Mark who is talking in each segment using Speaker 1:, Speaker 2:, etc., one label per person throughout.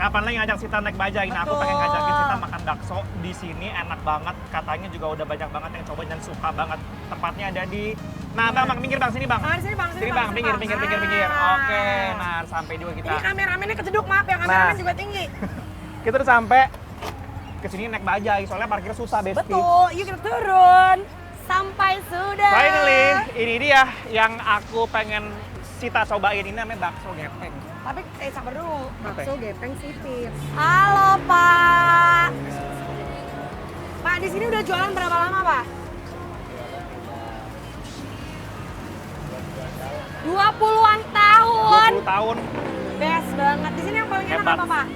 Speaker 1: apaan lagi ngajak Sita naik bajai. Nah, aku pengen ngajakin Sita makan bakso di sini, enak banget. Katanya juga udah banyak banget yang coba dan suka banget. Tempatnya ada di Nah, Bang, minggir Bang, sini Bang.
Speaker 2: Di sini Bang,
Speaker 1: Sini Bang, pinggir. Oke, nah sampai juga kita.
Speaker 2: Ini kameramennya kejeduk, maaf ya, kameramen juga tinggi.
Speaker 1: Kita udah sampai ke sini naik bajai, soalnya parkir susah, Besti.
Speaker 2: Betul, yuk kita turun. Sampai sudah.
Speaker 1: Finally, ini dia yang aku pengen Sita cobain. Ini namanya bakso gepeng.
Speaker 2: Tapi sabar dulu, bakso gepeng sipit. Halo Pak. Pak, di sini udah jualan berapa lama Pak? 20-an tahun.
Speaker 1: 20 tahun.
Speaker 2: Best banget. Di sini yang paling enak
Speaker 1: Hebat.
Speaker 2: apa Pak?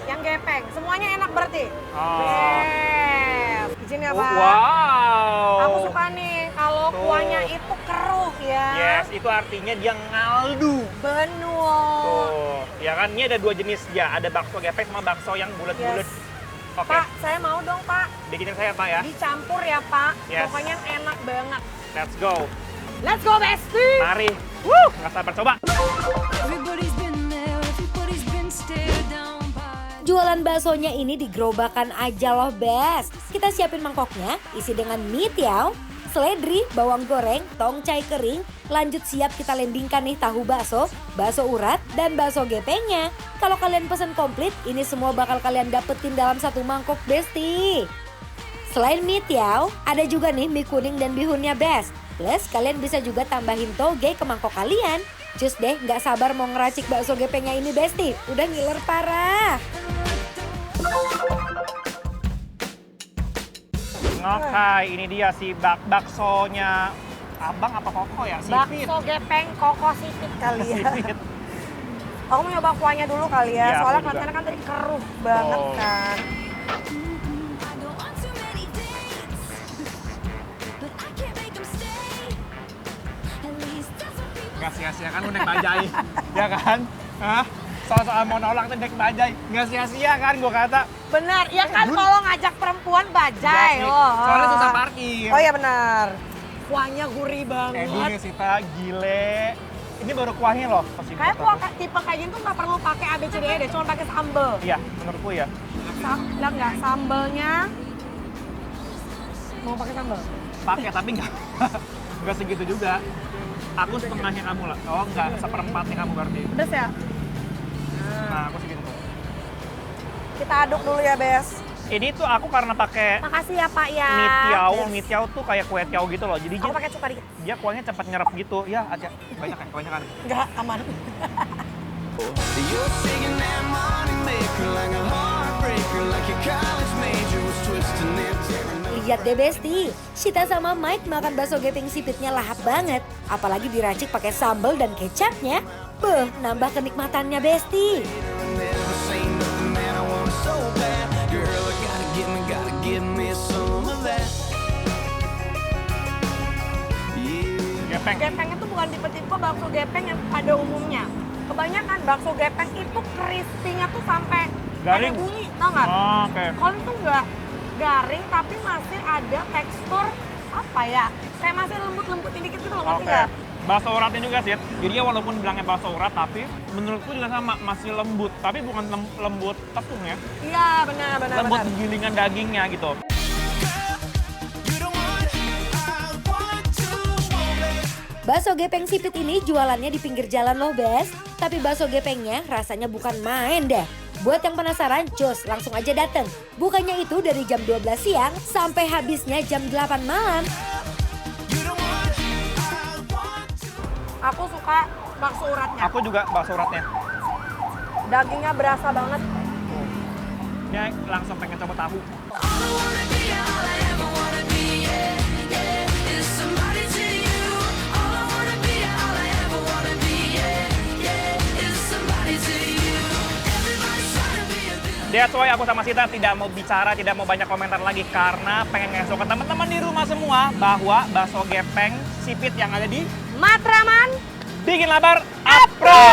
Speaker 2: Yang gepeng. Semuanya enak berarti?
Speaker 1: Oh.
Speaker 2: Best. Di sini apa?
Speaker 1: Wow.
Speaker 2: Aku suka nih kalau
Speaker 1: Tuh.
Speaker 2: kuahnya itu keruh ya.
Speaker 1: Yes, itu artinya dia ngaldu.
Speaker 2: Benar.
Speaker 1: Tuh, ya kan ini ada dua jenis ya, ada bakso gepeng sama bakso yang bulat-bulat.
Speaker 2: Yes.
Speaker 1: Oke,
Speaker 2: Pak, saya mau dong Pak.
Speaker 1: bikinin saya Pak ya.
Speaker 2: Dicampur ya Pak.
Speaker 1: Yes.
Speaker 2: Pokoknya enak banget.
Speaker 1: Let's go.
Speaker 2: Let's go Besti.
Speaker 1: Mari. Wuh, nggak sabar coba.
Speaker 3: Everybody's been there, everybody's been stared down by.
Speaker 4: Jualan baksonya ini di gerobakan aja loh, Bes. Kita siapin mangkoknya, isi dengan mie tiao, seledri, bawang goreng, tongcai kering. Lanjut siap kita landingkan nih tahu bakso, bakso urat, dan bakso gepengnya. Kalau kalian pesen komplit, ini semua bakal kalian dapetin dalam satu mangkok, Besti. Selain mie tiao, ada juga nih mie kuning dan bihunnya, Bes. Plus kalian bisa juga tambahin toge ke mangkok kalian. Cus deh, nggak sabar mau ngeracik bakso gepengnya ini, Besti. Udah ngiler parah.
Speaker 1: Oke, ini dia si baksonya Abang apa Koko ya? Sipit.
Speaker 2: Bakso gepeng koko sipit kali ya.
Speaker 1: Sipit.
Speaker 2: Aku mau nyoba kuahnya dulu kali ya.
Speaker 1: Iya, aku
Speaker 2: Soalnya
Speaker 1: juga.
Speaker 2: kelihatannya kan tadi keruh banget
Speaker 1: Oh.
Speaker 2: kan.
Speaker 3: I don't want too many dates, but I can't make them stay. At least that's what people
Speaker 1: Nggak sia-sia kan lu naik bajai, ya kan? Hah? Soal-soal mau nolak tuh naik bajai, nggak sia-sia kan gua kata.
Speaker 2: Benar, ya kan kalau ngajak perempuan bajai
Speaker 1: Gas nih.
Speaker 2: loh.
Speaker 1: Soalnya susah parkir.
Speaker 2: Oh iya benar. Kuahnya gurih banget.
Speaker 1: Ini Sita, gile. Ini baru kuahnya loh.
Speaker 2: Kayak kuah tipe kayak gini tuh nggak perlu pakai ABCDE deh, cuma pakai sambel.
Speaker 1: Iya, menurutku ya.
Speaker 2: Lihat nggak sambelnya? Mau pakai sambel?
Speaker 1: Pakai tapi nggak segitu juga. Aku setengahnya kamu lah. Oh nggak, seperempatnya kamu berarti.
Speaker 2: Pedes ya?
Speaker 1: Nah, aku segitu.
Speaker 2: Kita aduk dulu ya, Bes.
Speaker 1: Ini tuh aku karena pakai
Speaker 2: Makasih ya, Pak ya.
Speaker 1: mie tiao tuh kayak kue tiao gitu loh. Jadi
Speaker 2: Aku pakai cuka dikit.
Speaker 1: dia kuahnya cepat nyerap gitu. Ya, aja banyak kan, kebanyakan.
Speaker 2: Enggak, aman.
Speaker 5: You're singing that money maker like a heartbreaker, like your college major was twisting it.
Speaker 4: Lihat deh, Besti. Sita sama Mike makan bakso gepeng sipitnya lahap banget. Apalagi diracik pakai sambal dan kecapnya. Beuh, nambah kenikmatannya, Besti.
Speaker 5: Never say nothing, man, I want it so bad. Girl, I gotta give me some of that. Yeah.
Speaker 1: Gepeng.
Speaker 2: Gepeng itu bukan tipe-tipe bakso gepeng yang pada umumnya. Kebanyakan bakso gepeng itu crispy-nya tuh sampai
Speaker 1: Garing.
Speaker 2: ada bunyi, tau nggak?
Speaker 1: Oh, oke.
Speaker 2: Kalau itu nggak garing tapi masih ada tekstur apa ya? Kayak masih lembut-lembut dikit gitu loh, ngerti
Speaker 1: Oke.
Speaker 2: nggak?
Speaker 1: Bakso uratnya juga sih. Jadi ya walaupun bilangnya bakso urat, tapi menurutku juga sama, masih lembut. Tapi bukan lembut tepung ya.
Speaker 2: Iya, benar.
Speaker 1: Lembut gilingan dagingnya gitu.
Speaker 5: You don't want it, I want to want it.
Speaker 4: Bakso gepeng sipit ini jualannya di pinggir jalan loh, Bes. Tapi bakso gepengnya rasanya bukan main deh. Buat yang penasaran, jos langsung aja dateng. Bukannya itu dari jam 12 siang sampai habisnya jam 8 malam.
Speaker 5: You don't want it, I want to.
Speaker 2: Aku suka bakso uratnya.
Speaker 1: Aku juga bakso uratnya.
Speaker 2: Dagingnya berasa banget.
Speaker 1: Ini langsung pengen coba tahu.
Speaker 3: all I wanna be, all I ever wanna be, yeah, yeah, is somebody to you. All I wanna be, all I ever wanna be, yeah, yeah, is somebody to you. Everybody's trying to be a bit.
Speaker 1: That's why aku sama Sita tidak mau bicara, tidak mau banyak komentar lagi karena pengen ngasih ke teman-teman di rumah semua bahwa bakso gepeng sipit yang ada di
Speaker 2: Matraman
Speaker 1: Bikin Lapar Apro.